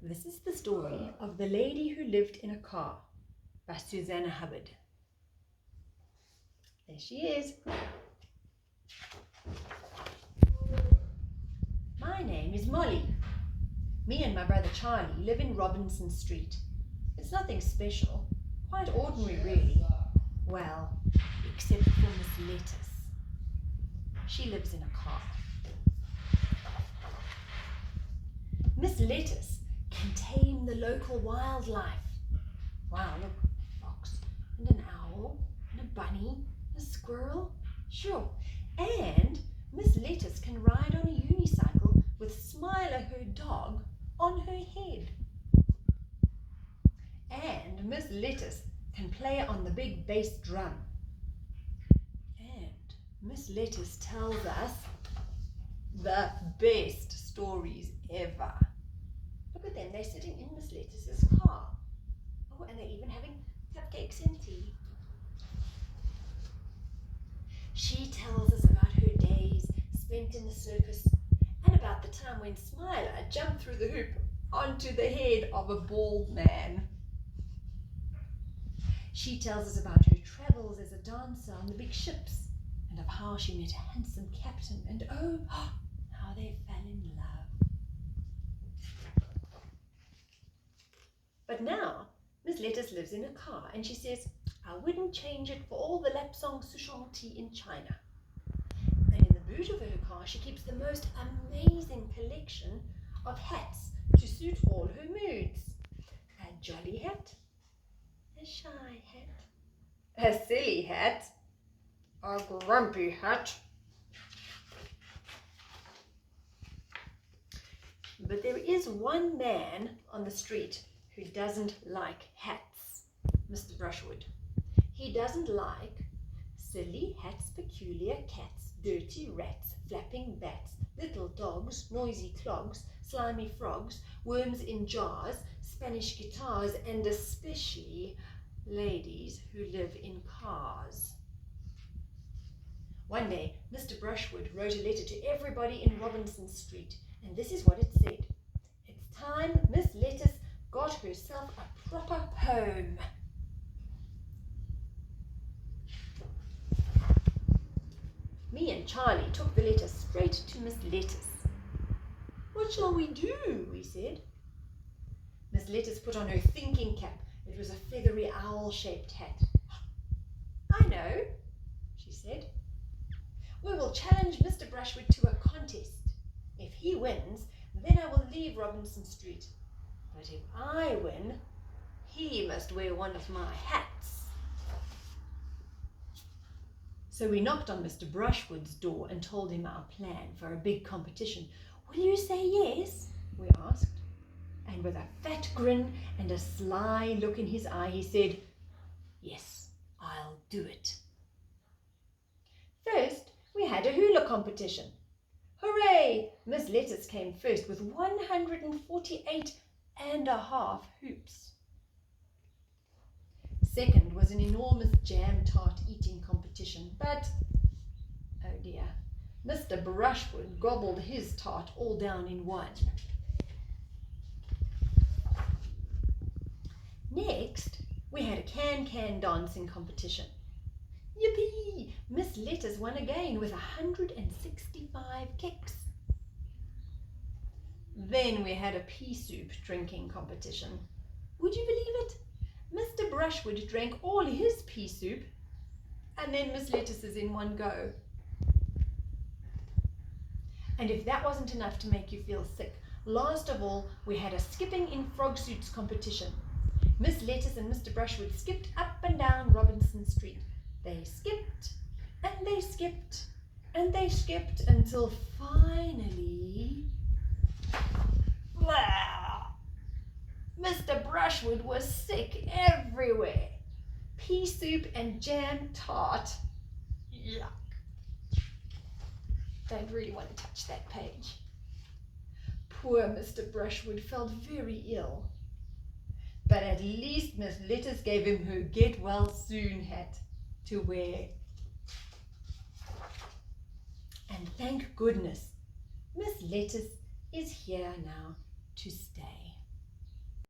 This is the story of The Lady Who Lived in a Car by Suzanna Hubbard. There she is. My name is Molly. Me and my brother Charlie live in Robinson Street. It's nothing special, quite ordinary really. Well, except for Miss Lettice. She lives in a car. Miss Lettice can tame the local wildlife. Wow, look, a fox and an owl and a bunny, a squirrel, sure. And Miss Lettice can ride on a unicycle with Smiler, her dog, on her head. And Miss Lettice can play on the big bass drum. And Miss Lettice tells us the best stories ever. Look at them, they're sitting in Miss Lettice's car. Oh, and they're even having cupcakes and tea. She tells us about her days spent in the circus and about the time when Smiler jumped through the hoop onto the head of a bald man. She tells us about her travels as a dancer on the big ships and of how she met a handsome captain and oh, how they fell in love. But now, Miss Lettice lives in a car and she says, I wouldn't change it for all the Lapsang Souchong tea in China. And in the boot of her car, she keeps the most amazing collection of hats to suit all her moods. A jolly hat, a shy hat, a silly hat, a grumpy hat. But there is one man on the street who doesn't like hats, Mr. Brushwood. He doesn't like silly hats, peculiar cats, dirty rats, flapping bats, little dogs, noisy clogs, slimy frogs, worms in jars, Spanish guitars, and especially ladies who live in cars. One day, Mr. Brushwood wrote a letter to everybody in Robinson Street, and this is what it said. It's time Miss Lettice got herself a proper home. Me and Charlie took the letter straight to Miss Lettice. What shall we do? We said. Miss Lettice put on her thinking cap. It was a feathery owl-shaped hat. I know, she said. We will challenge Mr. Brushwood to a contest. If he wins, then I will leave Robinson Street. But if I win, he must wear one of my hats. So we knocked on Mr. Brushwood's door and told him our plan for a big competition. Will you say yes? We asked. And with a fat grin and a sly look in his eye, he said, yes, I'll do it. First, we had a hula competition. Hooray! Miss Lettice came first with 148.5 hoops. Second was an enormous jam tart eating competition, but, oh dear, Mr. Brushwood gobbled his tart all down in one. Next, we had a can-can dancing competition. Yippee! Miss Lettice won again with 165 kicks. Then we had a pea soup drinking competition. Would you believe it? Mr. Brushwood drank all his pea soup and then Miss Lettice's in one go. And if that wasn't enough to make you feel sick, last of all, we had a skipping in frog suits competition. Miss Lettice and Mr. Brushwood skipped up and down Robinson Street. They skipped and they skipped and they skipped until finally, blah, Mr. Brushwood was sick everywhere. Pea soup and jam tart. Yuck. Don't really want to touch that page. Poor Mr. Brushwood felt very ill. But at least Miss Lettice gave him her get-well-soon hat to wear. And thank goodness, Miss Lettice is here now to stay.